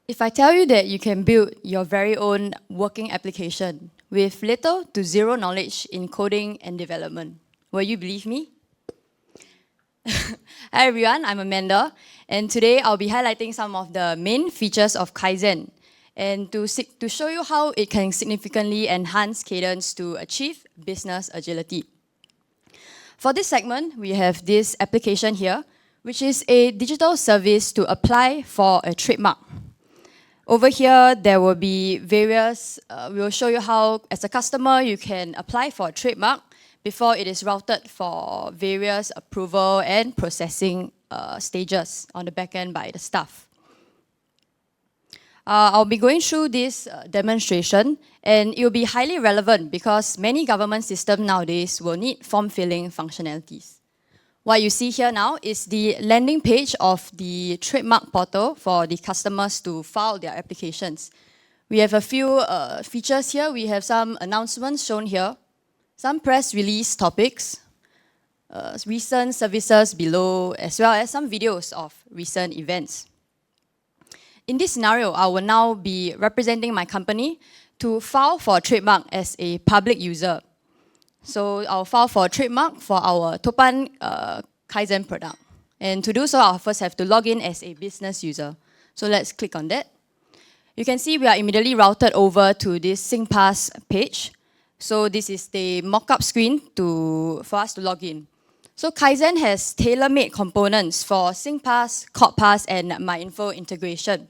If I tell you that you can build your very own working application with little to zero knowledge in coding and development, will you believe me? Hi everyone, I'm Amanda, and today I'll be highlighting some of the main features of KAIZEN and to show you how it can significantly enhance cadence to achieve business agility. For this segment, we have this application here, which is a digital service to apply for a trademark. Over here, there will be various, we will show you how, as a customer, you can apply for a trademark before it is routed for various approval and processing stages on the back end by the staff. I'll be going through this demonstration, and it will be highly relevant because many government systems nowadays will need form filling functionalities. What you see here now is the landing page of the trademark portal for the customers to file their applications. We have a few features here. We have some announcements shown here, some press release topics, recent services below, as well as some videos of recent events. In this scenario, I will now be representing my company to file for a trademark as a public user. So I'll file for a trademark for our Topan KAIZEN product. And to do so, I'll first have to log in as a business user. So let's click on that. You can see we are immediately routed over to this SingPass page. So this is the mock-up screen for us to log in. So KAIZEN has tailor-made components for SingPass, CortPass, and MyInfo integration,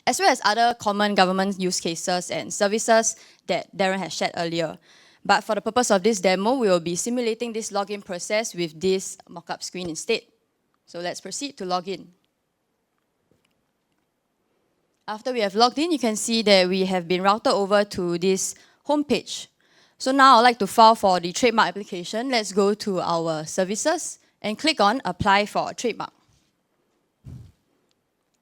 as well as other common government use cases and services that Darren has shared earlier. But for the purpose of this demo, we will be simulating this login process with this mock-up screen instead. So let's proceed to log in. After we have logged in, you can see that we have been routed over to this home page. So now I'd like to file for the trademark application. Let's go to our services and click on Apply for a Trademark.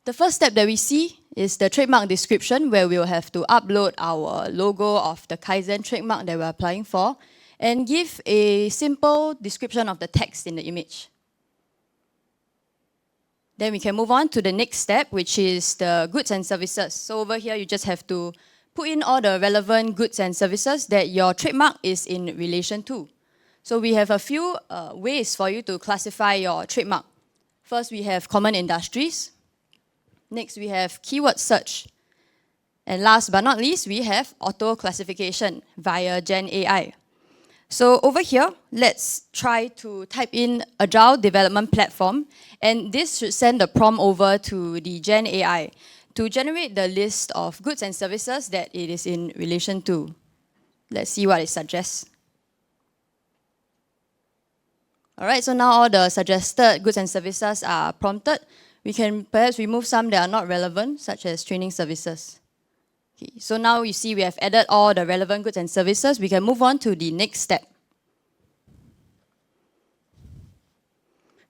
The first step that we see is the trademark description, where we'll have to upload our logo of the KAIZEN trademark that we're applying for and give a simple description of the text in the image. Then we can move on to the next step, which is the goods and services. So over here, you just have to put in all the relevant goods and services that your trademark is in relation to. So we have a few ways for you to classify your trademark. First, we have common industries. Next, we have keyword search. And last but not least, we have auto classification via Gen AI. So over here, let's try to type in Agile Development Platform, and this should send the prompt over to the Gen AI to generate the list of goods and services that it is in relation to. Let's see what it suggests. All right, so now all the suggested goods and services are prompted. We can perhaps remove some that are not relevant, such as training services. Okay, so now you see we have added all the relevant goods and services. We can move on to the next step.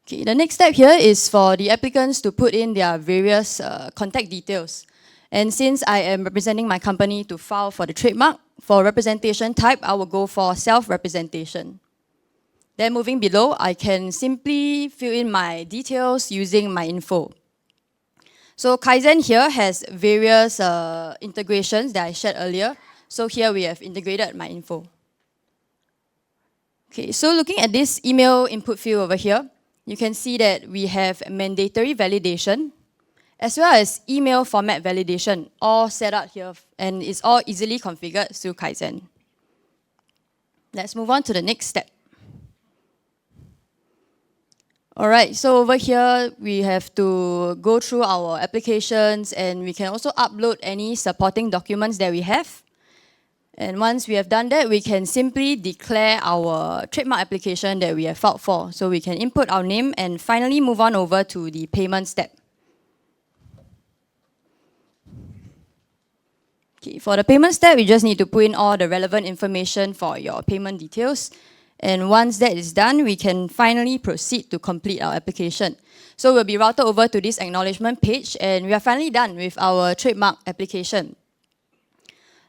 Okay, the next step here is for the applicants to put in their various contact details. And since I am representing my company to file for the trademark, for representation type, I will go for self-representation. Then moving below, I can simply fill in my details using MyInfo. So KAIZEN here has various integrations that I shared earlier. So here we have integrated MyInfo. Okay, so looking at this email input field over here, you can see that we have mandatory validation, as well as email format validation, all set up here, and it's all easily configured through KAIZEN. Let's move on to the next step. All right, so over here, we have to go through our applications, and we can also upload any supporting documents that we have. And once we have done that, we can simply declare our trademark application that we have filed for. So we can input our name and finally move on over to the payment step. Okay, for the payment step, you just need to put in all the relevant information for your payment details. And once that is done, we can finally proceed to complete our application. So we'll be routed over to this acknowledgement page, and we are finally done with our trademark application.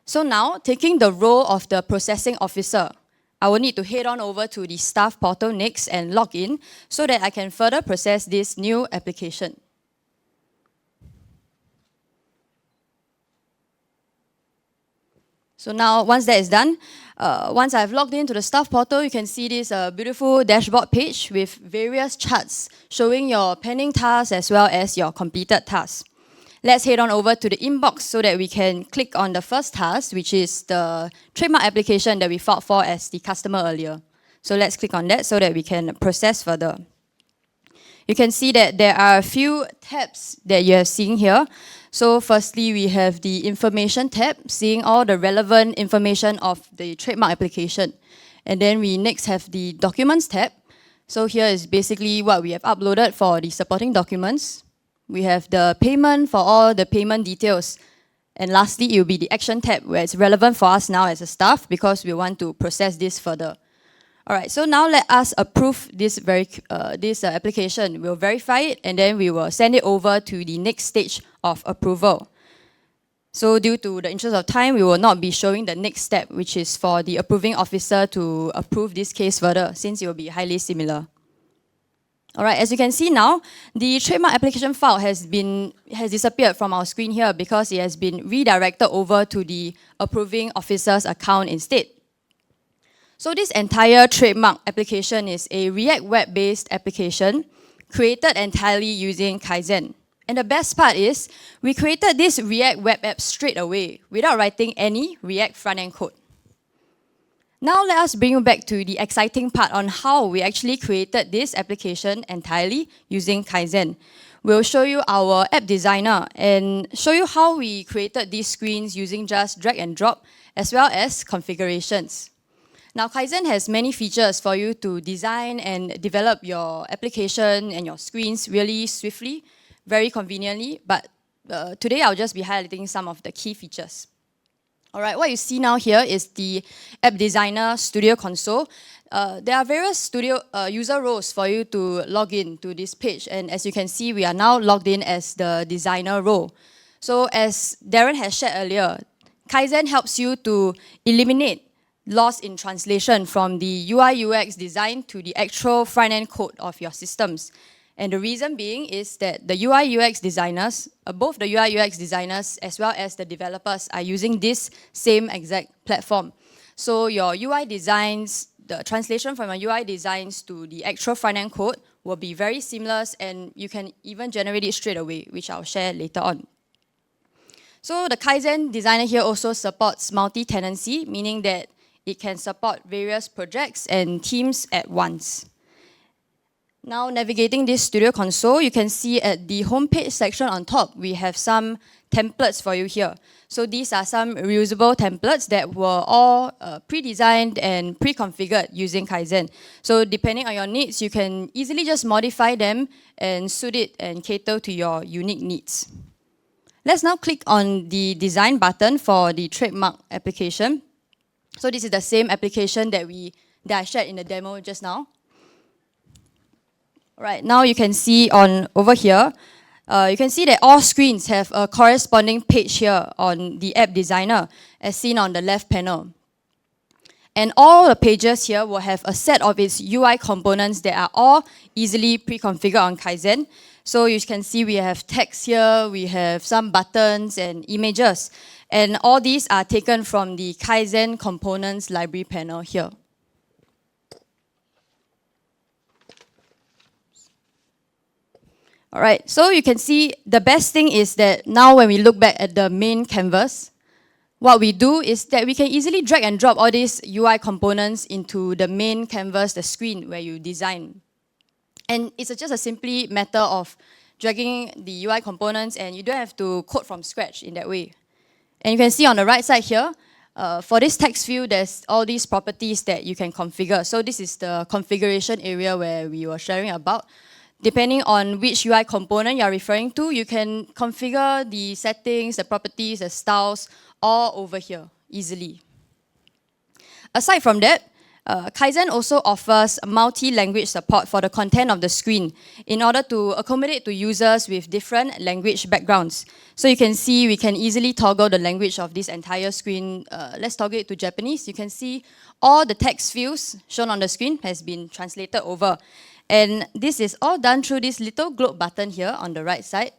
So now, taking the role of the processing officer, I will need to head on over to the staff portal next and log in so that I can further process this new application. So now, once that is done, once I've logged into the staff portal, you can see this beautiful dashboard page with various charts showing your pending tasks as well as your completed tasks. Let's head on over to the inbox so that we can click on the first task, which is the trademark application that we filed for as the customer earlier. So let's click on that so that we can process further. You can see that there are a few tabs that you are seeing here. So firstly, we have the information tab, seeing all the relevant information of the trademark application. And then we next have the documents tab. So here is basically what we have uploaded for the supporting documents. We have the payment for all the payment details. And lastly, it will be the action tab where it's relevant for us now as a staff because we want to process this further. All right, so now let us approve this application. We'll verify it and then we will send it over to the next stage of approval. So due to the interest of time, we will not be showing the next step, which is for the approving officer to approve this case further, since it will be highly similar. All right, as you can see now, the trademark application file has disappeared from our screen here because it has been redirected over to the approving officer's account instead. So this entire trademark application is a React web-based application created entirely using KAIZEN. And the best part is, we created this React web app straight away without writing any React front-end code. Now let us bring you back to the exciting part on how we actually created this application entirely using KAIZEN. We'll show you our app designer and show you how we created these screens using just drag and drop as well as configurations. Now KAIZEN has many features for you to design and develop your application and your screens really swiftly, very conveniently, but today I'll just be highlighting some of the key features. All right, what you see now here is the App Designer Studio console. There are various studio user roles for you to log in to this page. And as you can see, we are now logged in as the designer role. So as Darren has shared earlier, KAIZEN helps you to eliminate loss in translation from the UI UX design to the actual front-end code of your systems. And the reason being is that the UI UX designers, both the UI UX designers as well as the developers are using this same exact platform. So your UI designs, the translation from your UI designs to the actual front-end code will be very seamless and you can even generate it straight away, which I'll share later on. So the KAIZEN designer here also supports multi-tenancy, meaning that it can support various projects and teams at once. Now navigating this studio console, you can see at the homepage section on top, we have some templates for you here. So these are some reusable templates that were all pre-designed and pre-configured using KAIZEN. So depending on your needs, you can easily just modify them and suit it and cater to your unique needs. Let's now click on the design button for the trademark application. So this is the same application that I shared in the demo just now. Right, now you can see over here, you can see that all screens have a corresponding page here on the app designer as seen on the left panel. And all the pages here will have a set of its UI components that are all easily pre-configured on KAIZEN. So you can see we have text here, we have some buttons and images. And all these are taken from the KAIZEN components library panel here. All right, so you can see the best thing is that now when we look back at the main canvas, what we do is that we can easily drag and drop all these UI components into the main canvas, the screen where you design. And it's just a simply matter of dragging the UI components and you don't have to code from scratch in that way. And you can see on the right side here, for this text field, there's all these properties that you can configure. So this is the configuration area where we were sharing about. Depending on which UI component you're referring to, you can configure the settings, the properties, the styles, all over here easily. Aside from that, KAIZEN also offers multi-language support for the content of the screen in order to accommodate to users with different language backgrounds. So you can see we can easily toggle the language of this entire screen. Let's toggle it to Japanese. You can see all the text fields shown on the screen has been translated over. And this is all done through this little globe button here on the right side.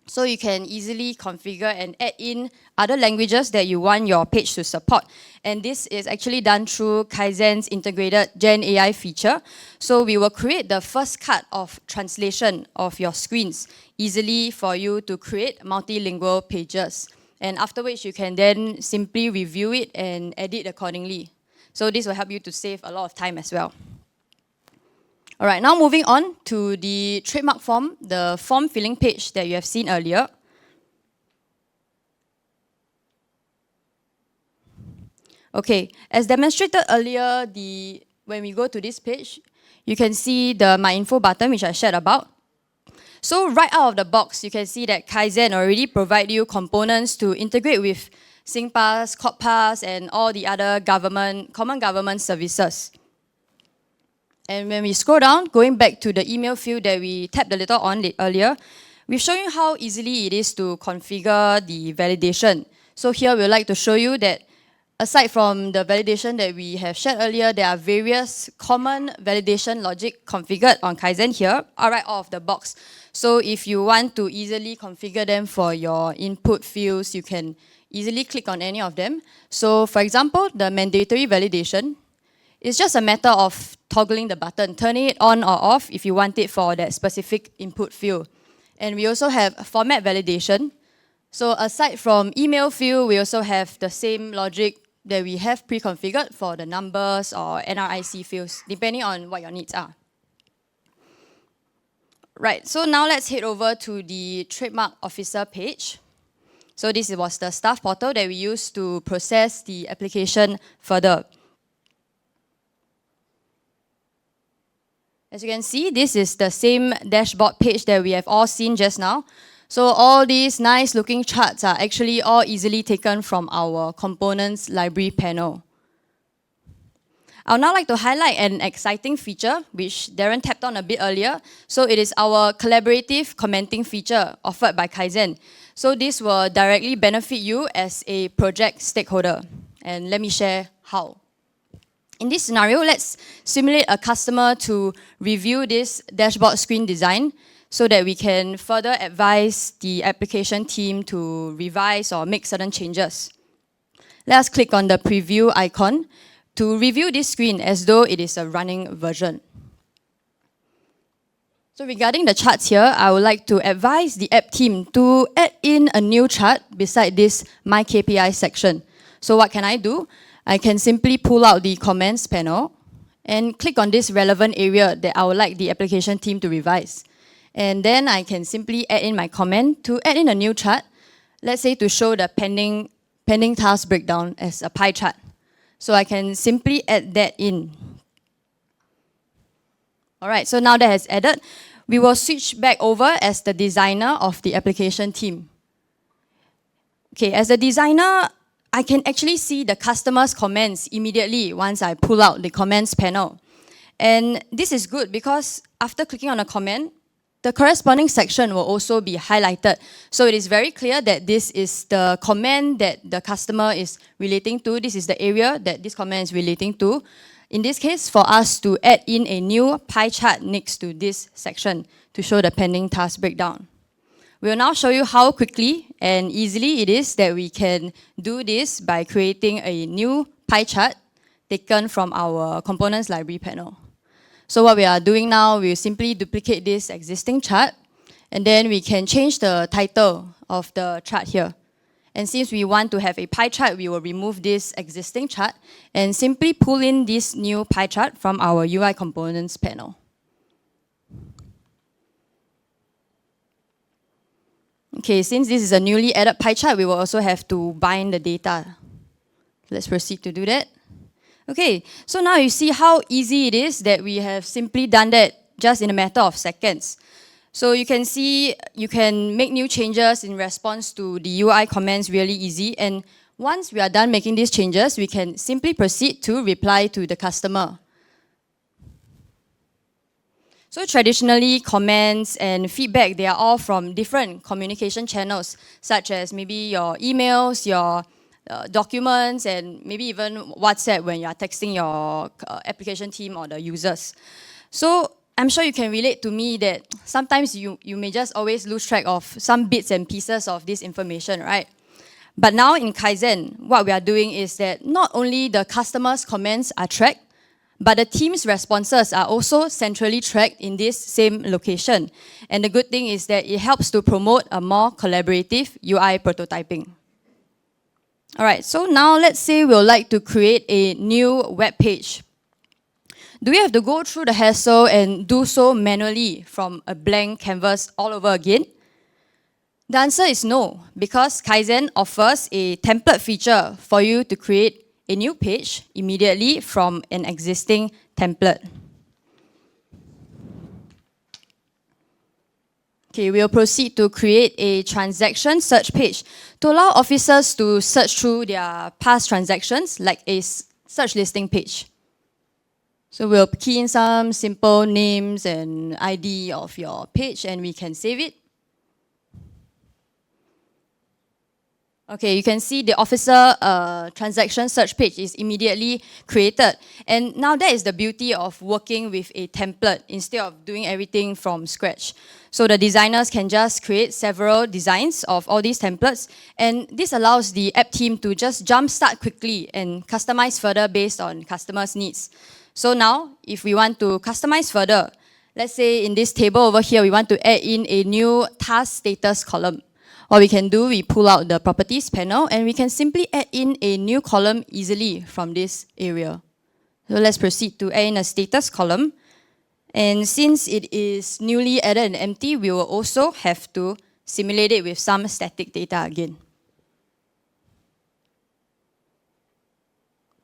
So you can easily configure and add in other languages that you want your page to support. And this is actually done through KAIZEN's integrated Gen AI feature. So we will create the first cut of translation of your screens easily for you to create multilingual pages. And afterwards, you can then simply review it and edit accordingly. So this will help you to save a lot of time as well. All right, now moving on to the trademark form, the form filling page that you have seen earlier. Okay, as demonstrated earlier, when we go to this page, you can see the My Info button, which I shared about. So right out of the box, you can see that KAIZEN already provide you components to integrate with SingPass, CorpPass, and all the other common government services. And when we scroll down, going back to the email field that we tapped a little on earlier, we've shown you how easily it is to configure the validation. So here we'd like to show you that aside from the validation that we have shared earlier, there are various common validation logic configured on KAIZEN here, right out of the box. So if you want to easily configure them for your input fields, you can easily click on any of them. So for example, the mandatory validation, it's just a matter of toggling the button, turning it on or off if you want it for that specific input field. And we also have format validation. So aside from email field, we also have the same logic that we have pre-configured for the numbers or NRIC fields, depending on what your needs are. Right, so now let's head over to the Trademark Officer page. So this was the staff portal that we used to process the application further. As you can see, this is the same dashboard page that we have all seen just now. So all these nice looking charts are actually all easily taken from our components library panel. I would now like to highlight an exciting feature which Darren tapped on a bit earlier. So it is our collaborative commenting feature offered by KAIZEN. So this will directly benefit you as a project stakeholder. And let me share how. In this scenario, let's simulate a customer to review this dashboard screen design so that we can further advise the application team to revise or make certain changes. Let us click on the preview icon to review this screen as though it is a running version. So regarding the charts here, I would like to advise the app team to add in a new chart beside this My KPI section. So what can I do? I can simply pull out the comments panel and click on this relevant area that I would like the application team to revise. And then I can simply add in my comment to add in a new chart, let's say to show the pending task breakdown as a pie chart. So I can simply add that in. All right, so now that has added, we will switch back over as the designer of the application team. Okay, as a designer, I can actually see the customer's comments immediately once I pull out the comments panel. And this is good because after clicking on a comment, the corresponding section will also be highlighted. So it is very clear that this is the comment that the customer is relating to. This is the area that this comment is relating to. In this case, for us to add in a new pie chart next to this section to show the pending task breakdown. We will now show you how quickly and easily it is that we can do this by creating a new pie chart taken from our components library panel. So what we are doing now, we will simply duplicate this existing chart, and then we can change the title of the chart here. And since we want to have a pie chart, we will remove this existing chart and simply pull in this new pie chart from our UI components panel. Okay, since this is a newly added pie chart, we will also have to bind the data. Let's proceed to do that. Okay, so now you see how easy it is that we have simply done that just in a matter of seconds. So you can see you can make new changes in response to the UI comments really easy. And once we are done making these changes, we can simply proceed to reply to the customer. So traditionally, comments and feedback, they are all from different communication channels, such as maybe your emails, your documents, and maybe even WhatsApp when you are texting your application team or the users. So I'm sure you can relate to me that sometimes you may just always lose track of some bits and pieces of this information, right? But now in Kaizen, what we are doing is that not only the customer's comments are tracked, but the team's responses are also centrally tracked in this same location. And the good thing is that it helps to promote a more collaborative UI prototyping. All right, so now let's say we'd like to create a new web page. Do we have to go through the hassle and do so manually from a blank canvas all over again? The answer is no, because Kaizen offers a template feature for you to create a new page immediately from an existing template. Okay, we'll proceed to create a transaction search page to allow officers to search through their past transactions like a search listing page. So we'll key in some simple names and ID of your page and we can save it. Okay, you can see the officer transaction search page is immediately created. And now that is the beauty of working with a template instead of doing everything from scratch. So the designers can just create several designs of all these templates. And this allows the app team to just jumpstart quickly and customize further based on customers' needs. So now, if we want to customize further, let's say in this table over here, we want to add in a new task status column. What we can do, we pull out the properties panel and we can simply add in a new column easily from this area. So let's proceed to add in a status column. And since it is newly added and empty, we will also have to simulate it with some static data again.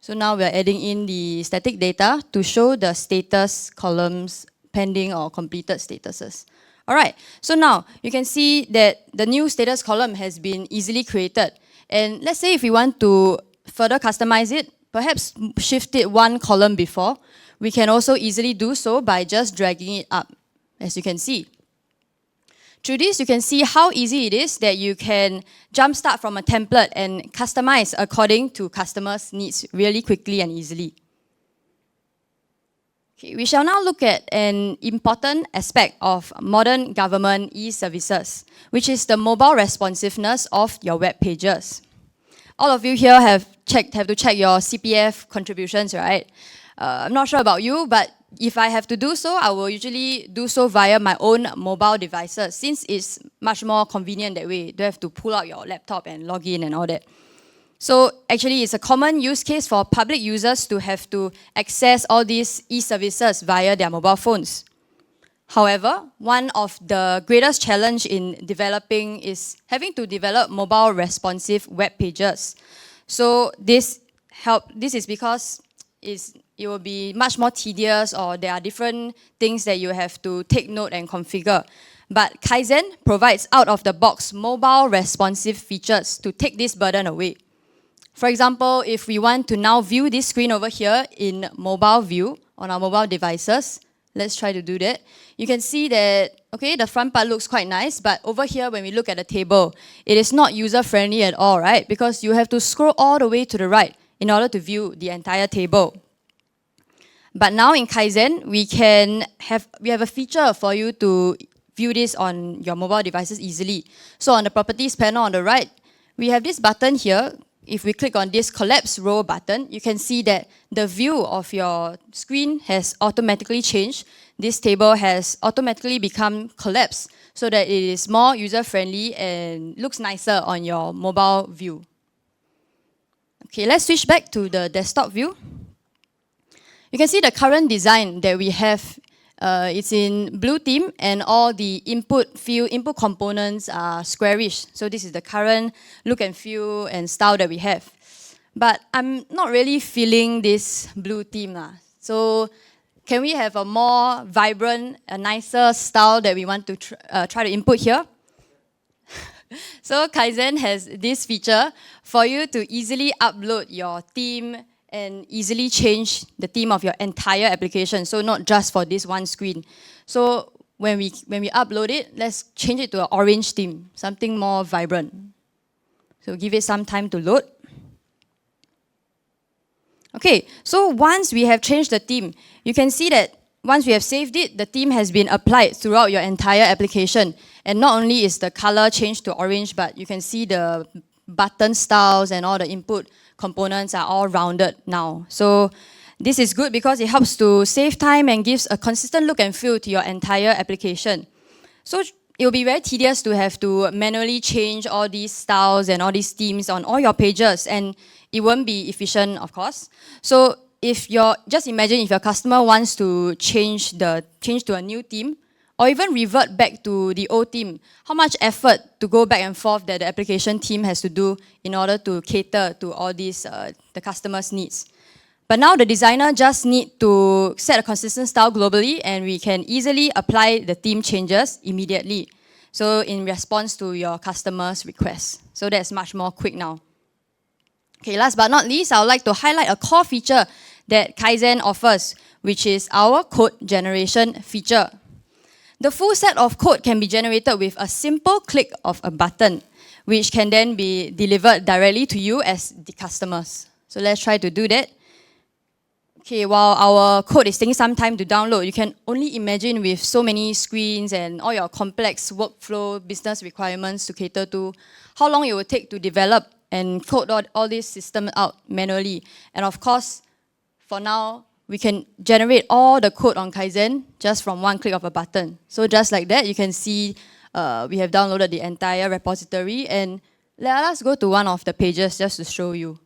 So now we're adding in the static data to show the status columns pending or completed statuses. All right, so now you can see that the new status column has been easily created. And let's say if we want to further customize it, perhaps shift it one column before, we can also easily do so by just dragging it up, as you can see. Through this, you can see how easy it is that you can jumpstart from a template and customize according to customers' needs really quickly and easily. Okay, we shall now look at an important aspect of modern government e-services, which is the mobile responsiveness of your web pages. All of you here have to check your CPF contributions, right? I'm not sure about you, but if I have to do so, I will usually do so via my own mobile devices, since it's much more convenient that way. You don't have to pull out your laptop and log in and all that. So actually, it's a common use case for public users to have to access all these e-services via their mobile phones. However, one of the greatest challenge in developing is having to develop mobile responsive web pages. So this is because it will be much more tedious, or there are different things that you have to take note and configure. But Kaizen provides out-of-the-box mobile responsive features to take this burden away. For example, if we want to now view this screen over here in mobile view on our mobile devices, let's try to do that. You can see that, okay, the front part looks quite nice, but over here when we look at the table, it is not user-friendly at all, right? Because you have to scroll all the way to the right in order to view the entire table. But now in Kaizen, we have a feature for you to view this on your mobile devices easily. So on the properties panel on the right, we have this button here. If we click on this collapse row button, you can see that the view of your screen has automatically changed. This table has automatically become collapsed so that it is more user-friendly and looks nicer on your mobile view. Okay, let's switch back to the desktop view. You can see the current design that we have. It's in blue theme, and all the input components are squarish. So this is the current look and feel and style that we have. But I'm not really feeling this blue theme. So can we have a more vibrant, a nicer style that we want to try to input here? So Kaizen has this feature for you to easily upload your theme and easily change the theme of your entire application, so not just for this one screen. So when we upload it, let's change it to an orange theme, something more vibrant. So give it some time to load. Okay, so once we have changed the theme, you can see that once we have saved it, the theme has been applied throughout your entire application. And not only is the color changed to orange, but you can see the button styles and all the input components are all rounded now. So this is good because it helps to save time and gives a consistent look and feel to your entire application. So it will be very tedious to have to manually change all these styles and all these themes on all your pages, and it won't be efficient, of course. So just imagine if your customer wants to change to a new theme, or even revert back to the old theme, how much effort to go back and forth that the application team has to do in order to cater to all these, the customer's needs. But now the designer just need to set a consistent style globally, and we can easily apply the theme changes immediately. So in response to your customer's request. So that's much more quick now. Okay, last but not least, I would like to highlight a core feature that KAIZEN offers, which is our code generation feature. The full set of code can be generated with a simple click of a button, which can then be delivered directly to you as the customers. So let's try to do that. Okay, while our code is taking some time to download, you can only imagine with so many screens and all your complex workflow business requirements to cater to, how long it will take to develop and code all these systems out manually. And of course, for now, we can generate all the code on KAIZEN just from one click of a button. So just like that, you can see we have downloaded the entire repository, and let us go to one of the pages just to show you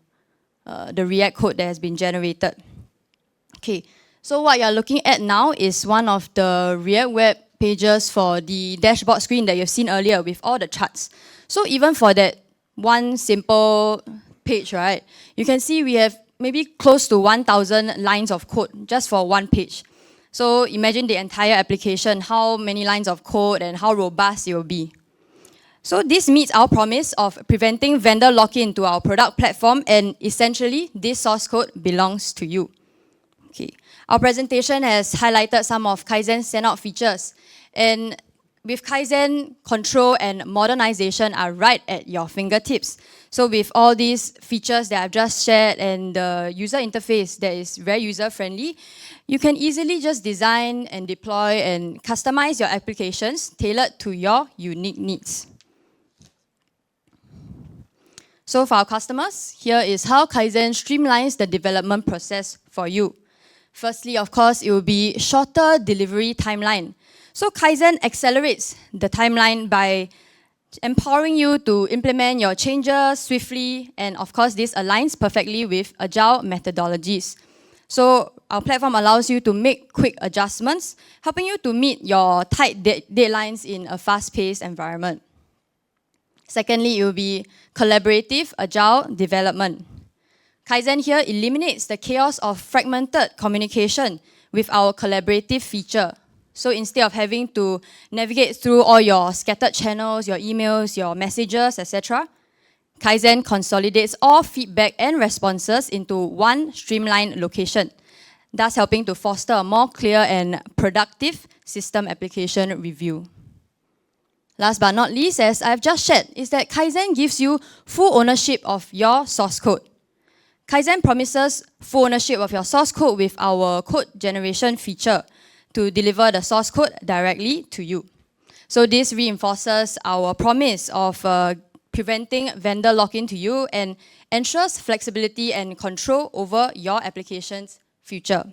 the React code that has been generated. Okay, so what you're looking at now is one of the React web pages for the dashboard screen that you've seen earlier with all the charts. So even for that one simple page, right, you can see we have maybe close to 1,000 lines of code just for one page. So imagine the entire application, how many lines of code and how robust it will be. So this meets our promise of preventing vendor lock-in to our product platform, and essentially this source code belongs to you. Okay. Our presentation has highlighted some of KAIZEN's standout features, and with KAIZEN, control and modernization are right at your fingertips. So with all these features that I've just shared and the user interface that is very user-friendly, you can easily just design and deploy and customize your applications tailored to your unique needs. So for our customers, here is how KAIZEN streamlines the development process for you. Firstly, of course, it will be shorter delivery timeline. So KAIZEN accelerates the timeline by empowering you to implement your changes swiftly, and of course, this aligns perfectly with Agile methodologies. So our platform allows you to make quick adjustments, helping you to meet your tight deadlines in a fast-paced environment. Secondly, it will be collaborative Agile development. KAIZEN here eliminates the chaos of fragmented communication with our collaborative feature. So instead of having to navigate through all your scattered channels, your emails, your messages, etc., KAIZEN consolidates all feedback and responses into one streamlined location, thus helping to foster a more clear and productive system application review. Last but not least, as I've just shared, is that KAIZEN gives you full ownership of your source code. KAIZEN promises full ownership of your source code with our code generation feature to deliver the source code directly to you. So this reinforces our promise of preventing vendor lock-in to you and ensures flexibility and control over your application's future.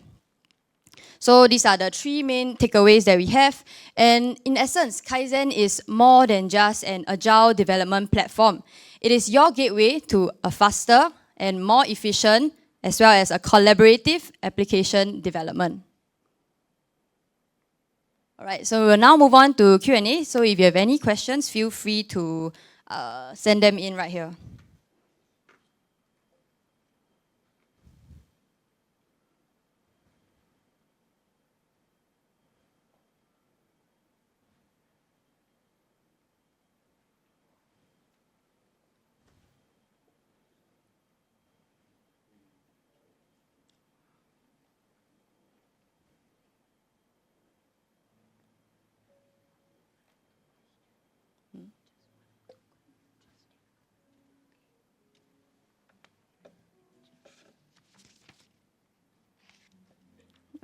So these are the three main takeaways that we have. And in essence, KAIZEN is more than just an agile development platform. It is your gateway to a faster and more efficient, as well as a collaborative application development. All right, so we'll now move on to Q&A. So if you have any questions, feel free to send them in right here.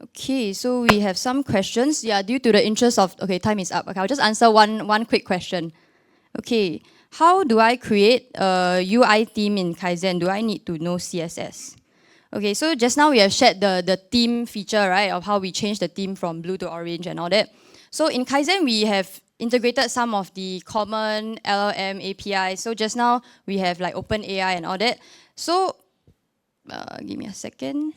Okay, so we have some questions. Yeah, due to the interest of, okay, time is up. Okay, I'll just answer one quick question. Okay, how do I create a UI theme in Kaizen? Do I need to know CSS? Okay, so just now we have shared the theme feature, right, of how we change the theme from blue to orange and all that. So in Kaizen, we have integrated some of the common LLM APIs. So just now we have like OpenAI and all that. So give me a second.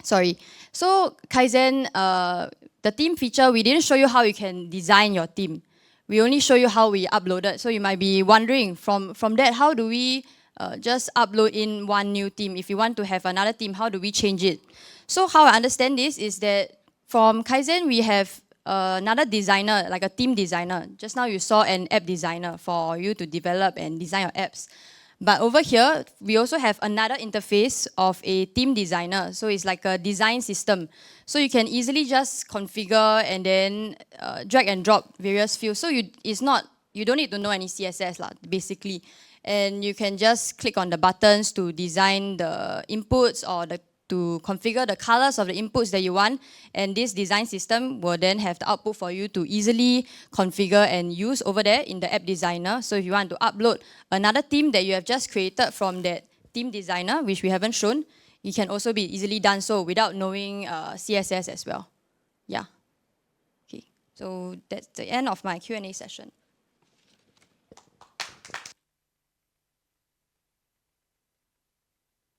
Sorry. So Kaizen, the theme feature, we didn't show you how you can design your theme. We only show you how we uploaded. So you might be wondering, from that, how do we just upload in one new theme? If you want to have another theme, how do we change it? So how I understand this is that from Kaizen, we have another designer, like a theme designer. Just now you saw an app designer for you to develop and design your apps. But over here, we also have another interface of a theme designer. So it's like a design system. So you can easily just configure and then drag and drop various fields. So you don't need to know any CSS lah, basically. And you can just click on the buttons to design the inputs or to configure the colors of the inputs that you want, and this design system will then have the output for you to easily configure and use over there in the app designer. So if you want to upload another theme that you have just created from that theme designer, which we haven't shown, it can also be easily done so without knowing CSS as well. Yeah. Okay, so that's the end of my Q&A session.